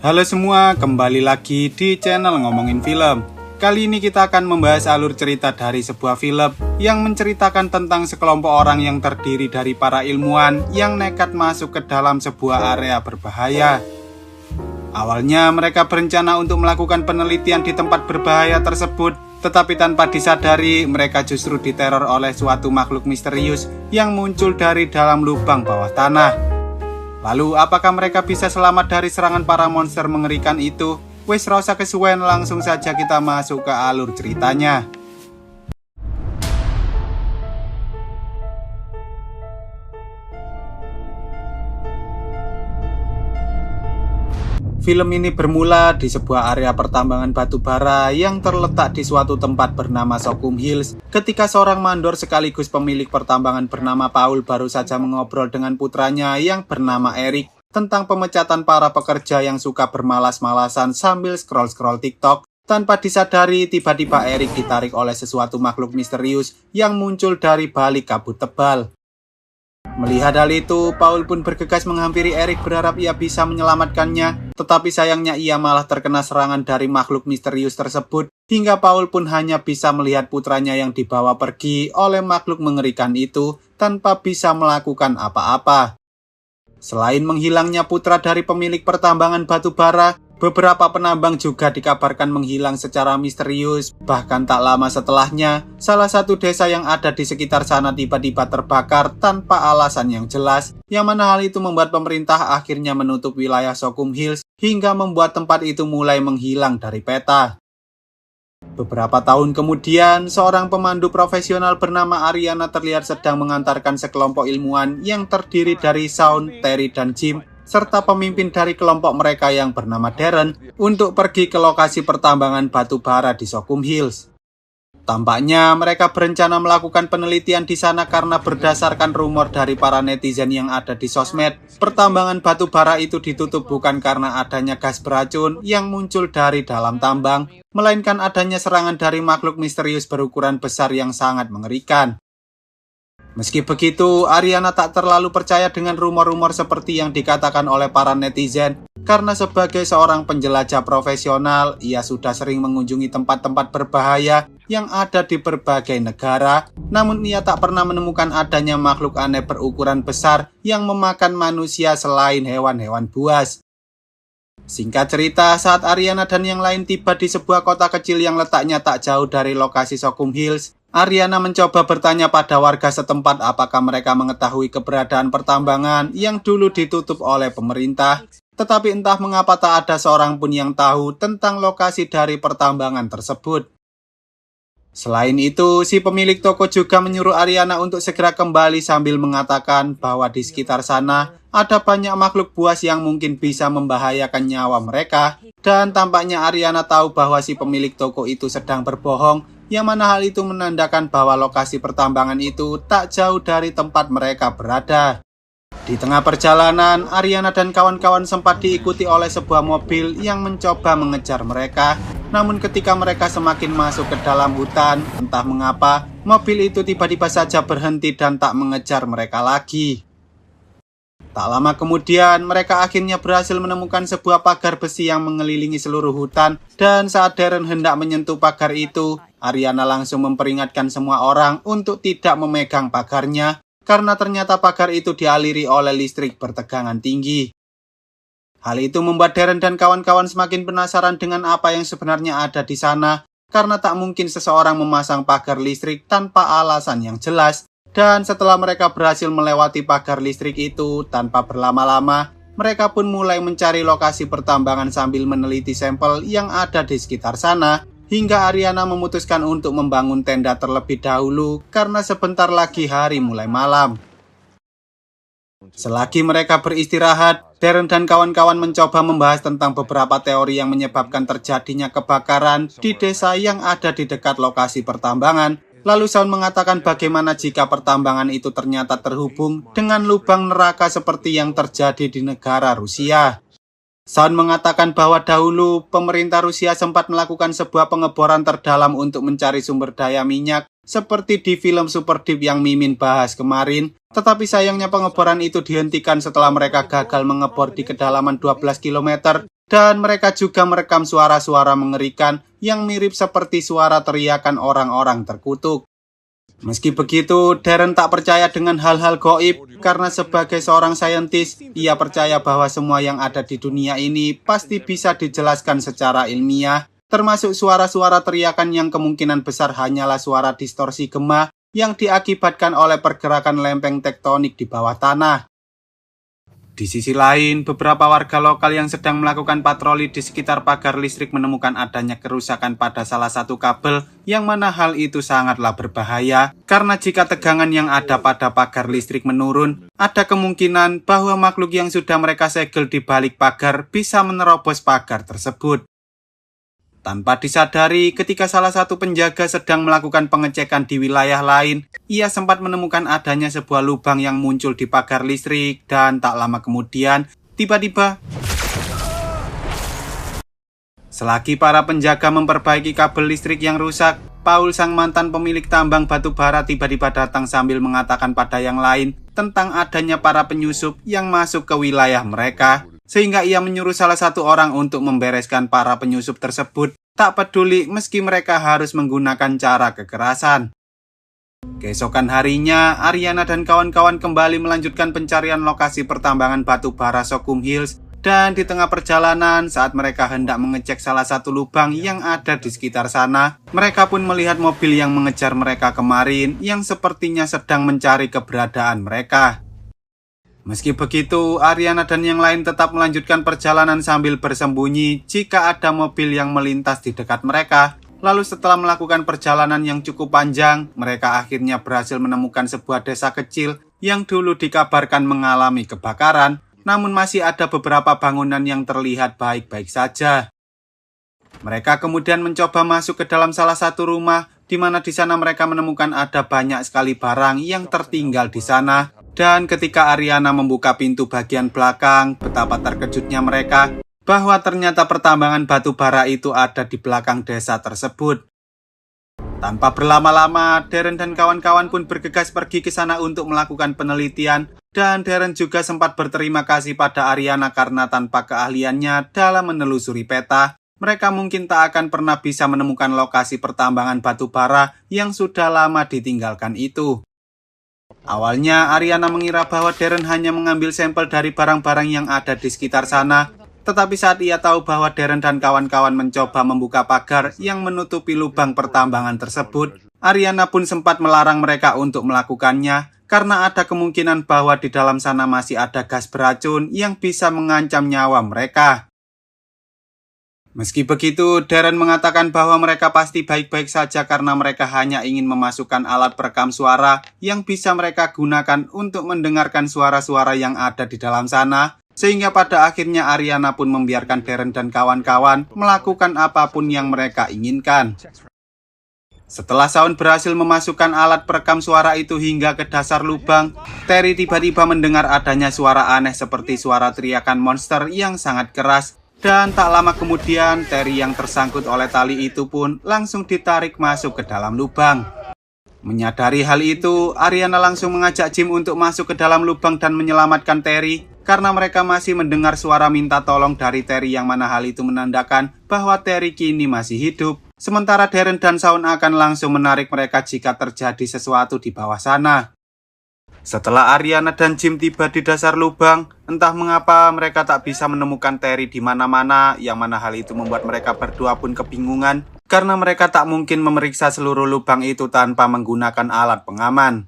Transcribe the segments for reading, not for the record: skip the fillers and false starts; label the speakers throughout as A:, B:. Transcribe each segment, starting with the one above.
A: Halo semua, kembali lagi di channel Ngomongin Film. Kali ini kita akan membahas alur cerita dari sebuah film yang menceritakan tentang sekelompok orang yang terdiri dari para ilmuwan yang nekat masuk ke dalam sebuah area berbahaya. Awalnya mereka berencana untuk melakukan penelitian di tempat berbahaya tersebut, tetapi tanpa disadari mereka justru diteror oleh suatu makhluk misterius yang muncul dari dalam lubang bawah tanah. Lalu apakah mereka bisa selamat dari serangan para monster mengerikan itu? Wes rasa kesuwen, langsung saja kita masuk ke alur ceritanya. Film ini bermula di sebuah area pertambangan batu bara yang terletak di suatu tempat bernama Sokum Hills, ketika seorang mandor sekaligus pemilik pertambangan bernama Paul baru saja mengobrol dengan putranya yang bernama Eric tentang pemecatan para pekerja yang suka bermalas-malasan sambil scroll-scroll TikTok. Tanpa disadari, tiba-tiba Eric ditarik oleh sesuatu makhluk misterius yang muncul dari balik kabut tebal. Melihat hal itu, Paul pun bergegas menghampiri Eric berharap ia bisa menyelamatkannya, tetapi sayangnya ia malah terkena serangan dari makhluk misterius tersebut, hingga Paul pun hanya bisa melihat putranya yang dibawa pergi oleh makhluk mengerikan itu tanpa bisa melakukan apa-apa. Selain menghilangnya putra dari pemilik pertambangan batu bara, beberapa penambang juga dikabarkan menghilang secara misterius. Bahkan tak lama setelahnya, salah satu desa yang ada di sekitar sana tiba-tiba terbakar tanpa alasan yang jelas, yang mana hal itu membuat pemerintah akhirnya menutup wilayah Sokum Hills hingga membuat tempat itu mulai menghilang dari peta. Beberapa tahun kemudian, seorang pemandu profesional bernama Ariana terlihat sedang mengantarkan sekelompok ilmuwan yang terdiri dari Shaun, Terry, dan Jim, serta pemimpin dari kelompok mereka yang bernama Darren untuk pergi ke lokasi pertambangan batu bara di Sokum Hills. Tampaknya mereka berencana melakukan penelitian di sana karena berdasarkan rumor dari para netizen yang ada di sosmed, pertambangan batu bara itu ditutup bukan karena adanya gas beracun yang muncul dari dalam tambang, melainkan adanya serangan dari makhluk misterius berukuran besar yang sangat mengerikan. Meski begitu, Ariana tak terlalu percaya dengan rumor-rumor seperti yang dikatakan oleh para netizen, karena sebagai seorang penjelajah profesional, ia sudah sering mengunjungi tempat-tempat berbahaya yang ada di berbagai negara, namun ia tak pernah menemukan adanya makhluk aneh berukuran besar yang memakan manusia selain hewan-hewan buas. Singkat cerita, saat Ariana dan yang lain tiba di sebuah kota kecil yang letaknya tak jauh dari lokasi Sokum Hills, Ariana mencoba bertanya pada warga setempat apakah mereka mengetahui keberadaan pertambangan yang dulu ditutup oleh pemerintah, tetapi entah mengapa tak ada seorang pun yang tahu tentang lokasi dari pertambangan tersebut. Selain itu, si pemilik toko juga menyuruh Ariana untuk segera kembali sambil mengatakan bahwa di sekitar sana ada banyak makhluk buas yang mungkin bisa membahayakan nyawa mereka, dan tampaknya Ariana tahu bahwa si pemilik toko itu sedang berbohong, yang mana hal itu menandakan bahwa lokasi pertambangan itu tak jauh dari tempat mereka berada. Di tengah perjalanan, Ariana dan kawan-kawan sempat diikuti oleh sebuah mobil yang mencoba mengejar mereka. Namun ketika mereka semakin masuk ke dalam hutan, entah mengapa, mobil itu tiba-tiba saja berhenti dan tak mengejar mereka lagi. Tak lama kemudian, mereka akhirnya berhasil menemukan sebuah pagar besi yang mengelilingi seluruh hutan, dan saat Darren hendak menyentuh pagar itu, Ariana langsung memperingatkan semua orang untuk tidak memegang pagarnya, karena ternyata pagar itu dialiri oleh listrik bertegangan tinggi. Hal itu membuat Darren dan kawan-kawan semakin penasaran dengan apa yang sebenarnya ada di sana, karena tak mungkin seseorang memasang pagar listrik tanpa alasan yang jelas. Dan setelah mereka berhasil melewati pagar listrik itu, tanpa berlama-lama, mereka pun mulai mencari lokasi pertambangan sambil meneliti sampel yang ada di sekitar sana, hingga Ariana memutuskan untuk membangun tenda terlebih dahulu karena sebentar lagi hari mulai malam. Selagi mereka beristirahat, Darren dan kawan-kawan mencoba membahas tentang beberapa teori yang menyebabkan terjadinya kebakaran di desa yang ada di dekat lokasi pertambangan. Lalu Shaun mengatakan bagaimana jika pertambangan itu ternyata terhubung dengan lubang neraka seperti yang terjadi di negara Rusia. Shaun mengatakan bahwa dahulu pemerintah Rusia sempat melakukan sebuah pengeboran terdalam untuk mencari sumber daya minyak seperti di film Super Deep yang Mimin bahas kemarin, tetapi sayangnya pengeboran itu dihentikan setelah mereka gagal mengebor di kedalaman 12 km Dan mereka juga merekam suara-suara mengerikan yang mirip seperti suara teriakan orang-orang terkutuk. Meski begitu, Darren tak percaya dengan hal-hal gaib karena sebagai seorang saintis, ia percaya bahwa semua yang ada di dunia ini pasti bisa dijelaskan secara ilmiah, termasuk suara-suara teriakan yang kemungkinan besar hanyalah suara distorsi gema yang diakibatkan oleh pergerakan lempeng tektonik di bawah tanah. Di sisi lain, beberapa warga lokal yang sedang melakukan patroli di sekitar pagar listrik menemukan adanya kerusakan pada salah satu kabel, yang mana hal itu sangatlah berbahaya, karena jika tegangan yang ada pada pagar listrik menurun, ada kemungkinan bahwa makhluk yang sudah mereka segel di balik pagar bisa menerobos pagar tersebut. Tanpa disadari, ketika salah satu penjaga sedang melakukan pengecekan di wilayah lain, ia sempat menemukan adanya sebuah lubang yang muncul di pagar listrik dan tak lama kemudian, tiba-tiba selagi para penjaga memperbaiki kabel listrik yang rusak, Paul sang mantan pemilik tambang batu bara tiba-tiba datang sambil mengatakan pada yang lain tentang adanya para penyusup yang masuk ke wilayah mereka. Sehingga ia menyuruh salah satu orang untuk membereskan para penyusup tersebut, tak peduli meski mereka harus menggunakan cara kekerasan. Keesokan harinya, Ariana dan kawan-kawan kembali melanjutkan pencarian lokasi pertambangan batu bara Sokum Hills, dan di tengah perjalanan saat mereka hendak mengecek salah satu lubang yang ada di sekitar sana, mereka pun melihat mobil yang mengejar mereka kemarin yang sepertinya sedang mencari keberadaan mereka. Meski begitu, Ariana dan yang lain tetap melanjutkan perjalanan sambil bersembunyi jika ada mobil yang melintas di dekat mereka. Lalu setelah melakukan perjalanan yang cukup panjang, mereka akhirnya berhasil menemukan sebuah desa kecil yang dulu dikabarkan mengalami kebakaran, namun masih ada beberapa bangunan yang terlihat baik-baik saja. Mereka kemudian mencoba masuk ke dalam salah satu rumah, di mana di sana mereka menemukan ada banyak sekali barang yang tertinggal di sana. Dan ketika Ariana membuka pintu bagian belakang, betapa terkejutnya mereka bahwa ternyata pertambangan batu bara itu ada di belakang desa tersebut. Tanpa berlama-lama, Darren dan kawan-kawan pun bergegas pergi ke sana untuk melakukan penelitian, dan Darren juga sempat berterima kasih pada Ariana karena tanpa keahliannya dalam menelusuri peta, mereka mungkin tak akan pernah bisa menemukan lokasi pertambangan batu bara yang sudah lama ditinggalkan itu. Awalnya, Ariana mengira bahwa Darren hanya mengambil sampel dari barang-barang yang ada di sekitar sana, tetapi saat ia tahu bahwa Darren dan kawan-kawan mencoba membuka pagar yang menutupi lubang pertambangan tersebut, Ariana pun sempat melarang mereka untuk melakukannya, karena ada kemungkinan bahwa di dalam sana masih ada gas beracun yang bisa mengancam nyawa mereka. Meski begitu, Darren mengatakan bahwa mereka pasti baik-baik saja karena mereka hanya ingin memasukkan alat perekam suara yang bisa mereka gunakan untuk mendengarkan suara-suara yang ada di dalam sana, sehingga pada akhirnya Ariana pun membiarkan Darren dan kawan-kawan melakukan apapun yang mereka inginkan. Setelah Shaun berhasil memasukkan alat perekam suara itu hingga ke dasar lubang, Terry tiba-tiba mendengar adanya suara aneh seperti suara teriakan monster yang sangat keras. Dan tak lama kemudian, Terry yang tersangkut oleh tali itu pun langsung ditarik masuk ke dalam lubang. Menyadari hal itu, Ariana langsung mengajak Jim untuk masuk ke dalam lubang dan menyelamatkan Terry, karena mereka masih mendengar suara minta tolong dari Terry yang mana hal itu menandakan bahwa Terry kini masih hidup. Sementara Darren dan Shaun akan langsung menarik mereka jika terjadi sesuatu di bawah sana. Setelah Ariana dan Jim tiba di dasar lubang, entah mengapa mereka tak bisa menemukan Terry di mana-mana, yang mana hal itu membuat mereka berdua pun kebingungan, karena mereka tak mungkin memeriksa seluruh lubang itu tanpa menggunakan alat pengaman.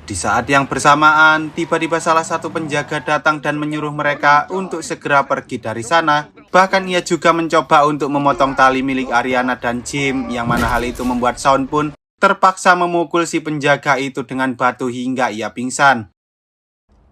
A: Di saat yang bersamaan, tiba-tiba salah satu penjaga datang dan menyuruh mereka untuk segera pergi dari sana. Bahkan ia juga mencoba untuk memotong tali milik Ariana dan Jim, yang mana hal itu membuat Shaun pun terpaksa memukul si penjaga itu dengan batu hingga ia pingsan.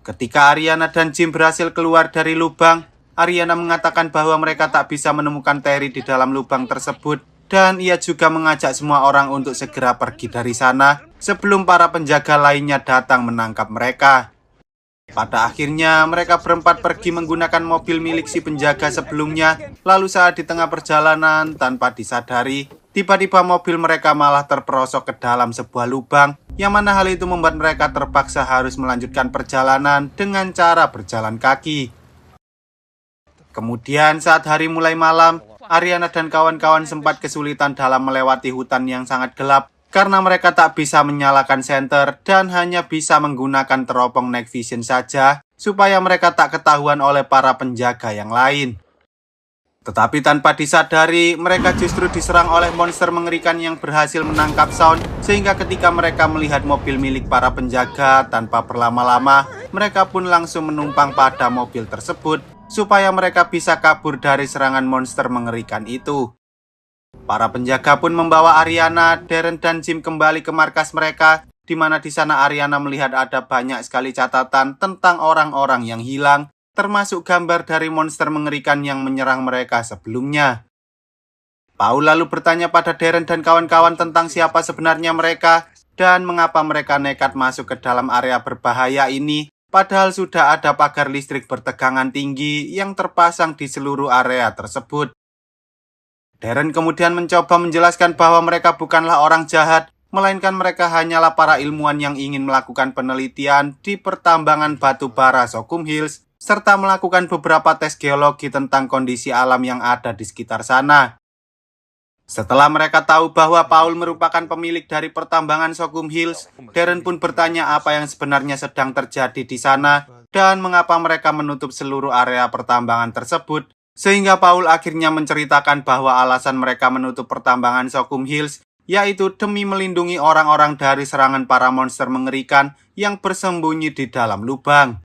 A: Ketika Ariana dan Jim berhasil keluar dari lubang, Ariana mengatakan bahwa mereka tak bisa menemukan Terry di dalam lubang tersebut, dan ia juga mengajak semua orang untuk segera pergi dari sana sebelum para penjaga lainnya datang menangkap mereka. Pada akhirnya, mereka berempat pergi menggunakan mobil milik si penjaga sebelumnya, lalu saat di tengah perjalanan, tanpa disadari, tiba-tiba mobil mereka malah terperosok ke dalam sebuah lubang, yang mana hal itu membuat mereka terpaksa harus melanjutkan perjalanan dengan cara berjalan kaki. Kemudian saat hari mulai malam, Ariana dan kawan-kawan sempat kesulitan dalam melewati hutan yang sangat gelap karena mereka tak bisa menyalakan senter dan hanya bisa menggunakan teropong night vision saja supaya mereka tak ketahuan oleh para penjaga yang lain. Tetapi tanpa disadari, mereka justru diserang oleh monster mengerikan yang berhasil menangkap Shaun, sehingga ketika mereka melihat mobil milik para penjaga, tanpa berlama-lama, mereka pun langsung menumpang pada mobil tersebut, supaya mereka bisa kabur dari serangan monster mengerikan itu. Para penjaga pun membawa Ariana, Darren, dan Jim kembali ke markas mereka, di mana di sana Ariana melihat ada banyak sekali catatan tentang orang-orang yang hilang, termasuk gambar dari monster mengerikan yang menyerang mereka sebelumnya. Paul lalu bertanya pada Darren dan kawan-kawan tentang siapa sebenarnya mereka dan mengapa mereka nekat masuk ke dalam area berbahaya ini, padahal sudah ada pagar listrik bertegangan tinggi yang terpasang di seluruh area tersebut. Darren kemudian mencoba menjelaskan bahwa mereka bukanlah orang jahat, melainkan mereka hanyalah para ilmuwan yang ingin melakukan penelitian di pertambangan batu bara Sokum Hills, serta melakukan beberapa tes geologi tentang kondisi alam yang ada di sekitar sana. Setelah mereka tahu bahwa Paul merupakan pemilik dari pertambangan Sokum Hills, Darren pun bertanya apa yang sebenarnya sedang terjadi di sana dan mengapa mereka menutup seluruh area pertambangan tersebut, sehingga Paul akhirnya menceritakan bahwa alasan mereka menutup pertambangan Sokum Hills yaitu demi melindungi orang-orang dari serangan para monster mengerikan yang bersembunyi di dalam lubang.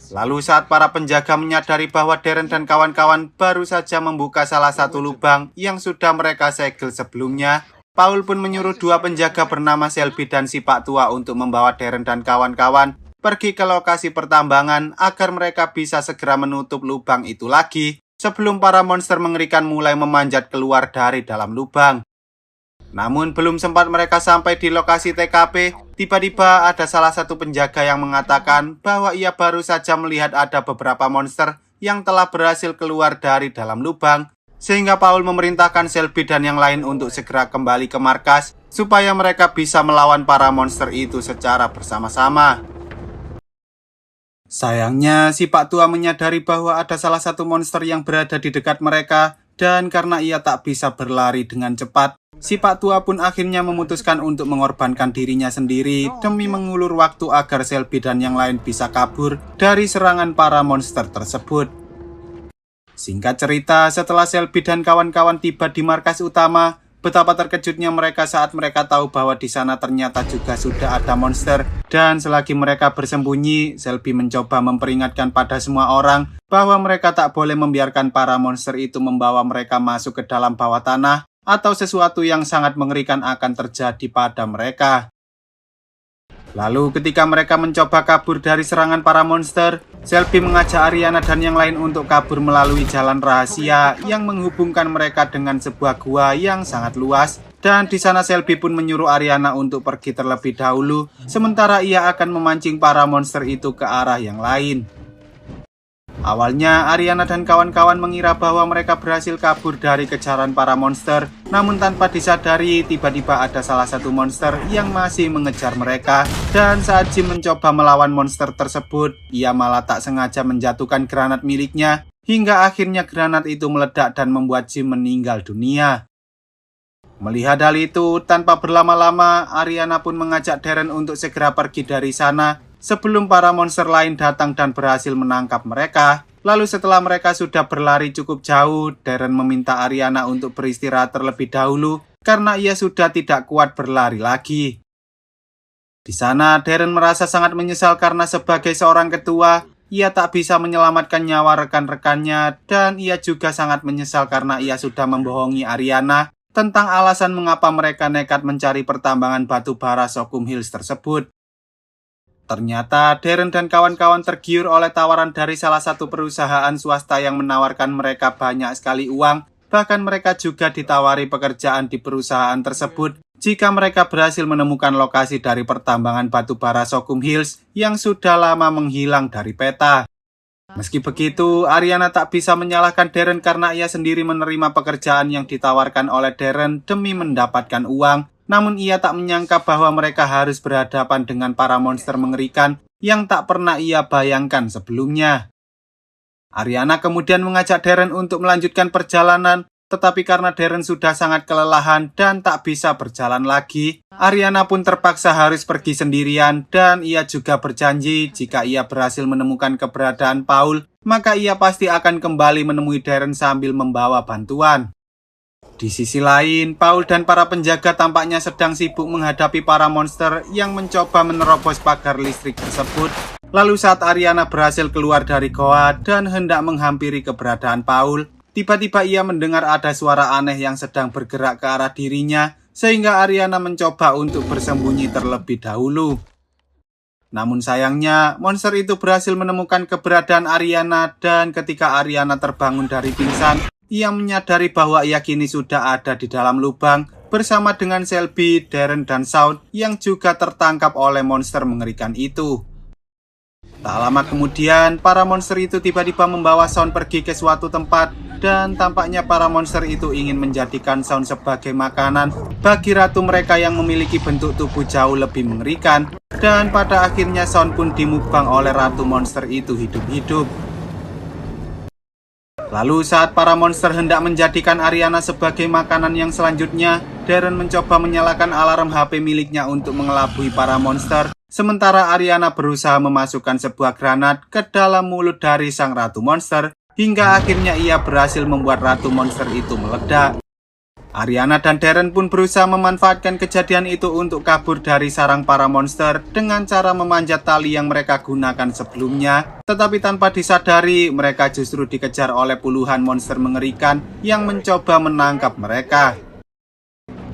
A: Lalu saat para penjaga menyadari bahwa Darren dan kawan-kawan baru saja membuka salah satu lubang yang sudah mereka segel sebelumnya, Paul pun menyuruh dua penjaga bernama Shelby dan si Pak Tua untuk membawa Darren dan kawan-kawan pergi ke lokasi pertambangan agar mereka bisa segera menutup lubang itu lagi sebelum para monster mengerikan mulai memanjat keluar dari dalam lubang. Namun belum sempat mereka sampai di lokasi TKP, tiba-tiba ada salah satu penjaga yang mengatakan bahwa ia baru saja melihat ada beberapa monster yang telah berhasil keluar dari dalam lubang, sehingga Paul memerintahkan Shelby dan yang lain untuk segera kembali ke markas supaya mereka bisa melawan para monster itu secara bersama-sama. Sayangnya, si Pak Tua menyadari bahwa ada salah satu monster yang berada di dekat mereka, dan karena ia tak bisa berlari dengan cepat, si Pak Tua pun akhirnya memutuskan untuk mengorbankan dirinya sendiri demi mengulur waktu agar Shelby dan yang lain bisa kabur dari serangan para monster tersebut. Singkat cerita, setelah Shelby dan kawan-kawan tiba di markas utama, betapa terkejutnya mereka saat mereka tahu bahwa di sana ternyata juga sudah ada monster. Dan selagi mereka bersembunyi, Shelby mencoba memperingatkan pada semua orang bahwa mereka tak boleh membiarkan para monster itu membawa mereka masuk ke dalam bawah tanah, atau sesuatu yang sangat mengerikan akan terjadi pada mereka. Lalu ketika mereka mencoba kabur dari serangan para monster, Shelby mengajak Ariana dan yang lain untuk kabur melalui jalan rahasia yang menghubungkan mereka dengan sebuah gua yang sangat luas. Dan di sana Shelby pun menyuruh Ariana untuk pergi terlebih dahulu, sementara ia akan memancing para monster itu ke arah yang lain. Awalnya, Ariana dan kawan-kawan mengira bahwa mereka berhasil kabur dari kejaran para monster, namun tanpa disadari, tiba-tiba ada salah satu monster yang masih mengejar mereka. Dan saat Jim mencoba melawan monster tersebut, ia malah tak sengaja menjatuhkan granat miliknya, hingga akhirnya granat itu meledak dan membuat Jim meninggal dunia. Melihat hal itu, tanpa berlama-lama, Ariana pun mengajak Darren untuk segera pergi dari sana sebelum para monster lain datang dan berhasil menangkap mereka. Lalu setelah mereka sudah berlari cukup jauh, Darren meminta Ariana untuk beristirahat terlebih dahulu karena ia sudah tidak kuat berlari lagi. Di sana, Darren merasa sangat menyesal karena sebagai seorang ketua, ia tak bisa menyelamatkan nyawa rekan-rekannya, dan ia juga sangat menyesal karena ia sudah membohongi Ariana tentang alasan mengapa mereka nekat mencari pertambangan batu bara Sokum Hills tersebut. Ternyata Darren dan kawan-kawan tergiur oleh tawaran dari salah satu perusahaan swasta yang menawarkan mereka banyak sekali uang. Bahkan mereka juga ditawari pekerjaan di perusahaan tersebut jika mereka berhasil menemukan lokasi dari pertambangan batu bara Sokum Hills yang sudah lama menghilang dari peta. Meski begitu, Ariana tak bisa menyalahkan Darren karena ia sendiri menerima pekerjaan yang ditawarkan oleh Darren demi mendapatkan uang. Namun ia tak menyangka bahwa mereka harus berhadapan dengan para monster mengerikan yang tak pernah ia bayangkan sebelumnya. Ariana kemudian mengajak Darren untuk melanjutkan perjalanan, tetapi karena Darren sudah sangat kelelahan dan tak bisa berjalan lagi, Ariana pun terpaksa harus pergi sendirian dan ia juga berjanji jika ia berhasil menemukan keberadaan Paul, maka ia pasti akan kembali menemui Darren sambil membawa bantuan. Di sisi lain, Paul dan para penjaga tampaknya sedang sibuk menghadapi para monster yang mencoba menerobos pagar listrik tersebut. Lalu saat Ariana berhasil keluar dari goa dan hendak menghampiri keberadaan Paul, tiba-tiba ia mendengar ada suara aneh yang sedang bergerak ke arah dirinya, sehingga Ariana mencoba untuk bersembunyi terlebih dahulu. Namun sayangnya, monster itu berhasil menemukan keberadaan Ariana dan ketika Ariana terbangun dari pingsan, ia menyadari bahwa ia kini sudah ada di dalam lubang bersama dengan Shelby, Darren, dan Shaun yang juga tertangkap oleh monster mengerikan itu. Tak lama kemudian, para monster itu tiba-tiba membawa Shaun pergi ke suatu tempat dan tampaknya para monster itu ingin menjadikan Shaun sebagai makanan bagi ratu mereka yang memiliki bentuk tubuh jauh lebih mengerikan, dan pada akhirnya Shaun pun dimukbang oleh ratu monster itu hidup-hidup. Lalu saat para monster hendak menjadikan Ariana sebagai makanan yang selanjutnya, Darren mencoba menyalakan alarm HP miliknya untuk mengelabui para monster, sementara Ariana berusaha memasukkan sebuah granat ke dalam mulut dari sang ratu monster, hingga akhirnya ia berhasil membuat ratu monster itu meledak. Ariana dan Darren pun berusaha memanfaatkan kejadian itu untuk kabur dari sarang para monster dengan cara memanjat tali yang mereka gunakan sebelumnya. Tetapi tanpa disadari, mereka justru dikejar oleh puluhan monster mengerikan yang mencoba menangkap mereka.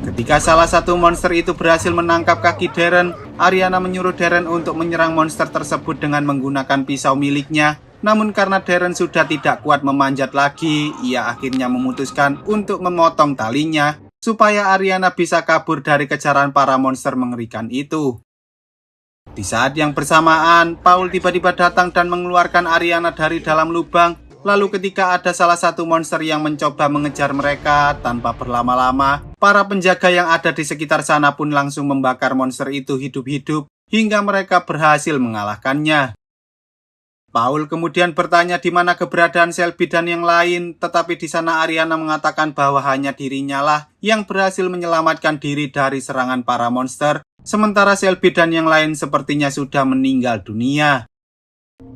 A: Ketika salah satu monster itu berhasil menangkap kaki Darren, Ariana menyuruh Darren untuk menyerang monster tersebut dengan menggunakan pisau miliknya. Namun karena Darren sudah tidak kuat memanjat lagi, ia akhirnya memutuskan untuk memotong talinya supaya Ariana bisa kabur dari kejaran para monster mengerikan itu. Di saat yang bersamaan, Paul tiba-tiba datang dan mengeluarkan Ariana dari dalam lubang. Lalu ketika ada salah satu monster yang mencoba mengejar mereka, tanpa berlama-lama, para penjaga yang ada di sekitar sana pun langsung membakar monster itu hidup-hidup hingga mereka berhasil mengalahkannya. Paul kemudian bertanya di mana keberadaan Shelby dan yang lain, tetapi di sana Ariana mengatakan bahwa hanya dirinya lah yang berhasil menyelamatkan diri dari serangan para monster, sementara Shelby dan yang lain sepertinya sudah meninggal dunia.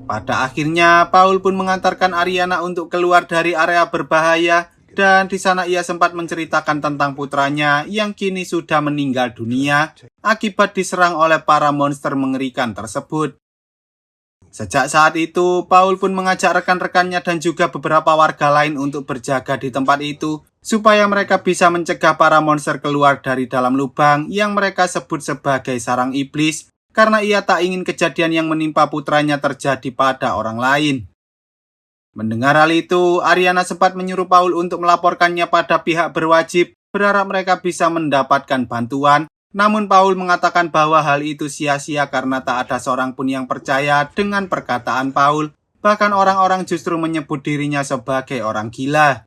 A: Pada akhirnya, Paul pun mengantarkan Ariana untuk keluar dari area berbahaya, dan di sana ia sempat menceritakan tentang putranya yang kini sudah meninggal dunia akibat diserang oleh para monster mengerikan tersebut. Sejak saat itu, Paul pun mengajak rekan-rekannya dan juga beberapa warga lain untuk berjaga di tempat itu, supaya mereka bisa mencegah para monster keluar dari dalam lubang yang mereka sebut sebagai sarang iblis, karena ia tak ingin kejadian yang menimpa putranya terjadi pada orang lain. Mendengar hal itu, Ariana sempat menyuruh Paul untuk melaporkannya pada pihak berwajib, berharap mereka bisa mendapatkan bantuan. Namun Paul mengatakan bahwa hal itu sia-sia karena tak ada seorang pun yang percaya dengan perkataan Paul. Bahkan orang-orang justru menyebut dirinya sebagai orang gila.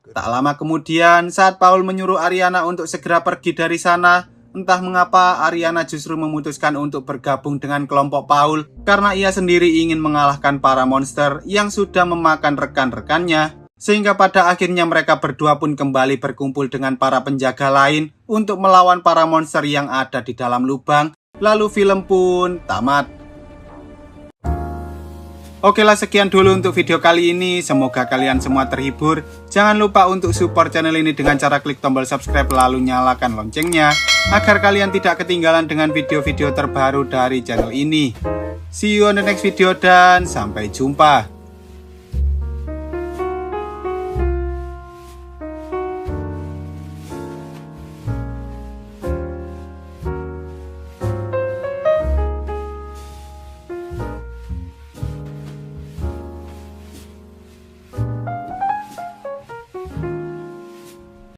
A: Tak lama kemudian, saat Paul menyuruh Ariana untuk segera pergi dari sana, entah mengapa Ariana justru memutuskan untuk bergabung dengan kelompok Paul karena ia sendiri ingin mengalahkan para monster yang sudah memakan rekan-rekannya. Sehingga pada akhirnya mereka berdua pun kembali berkumpul dengan para penjaga lain untuk melawan para monster yang ada di dalam lubang. Lalu film pun tamat. Oke lah, sekian dulu untuk video kali ini. Semoga kalian semua terhibur. Jangan lupa untuk support channel ini dengan cara klik tombol subscribe lalu nyalakan loncengnya, agar kalian tidak ketinggalan dengan video-video terbaru dari channel ini. See you on the next video dan sampai jumpa.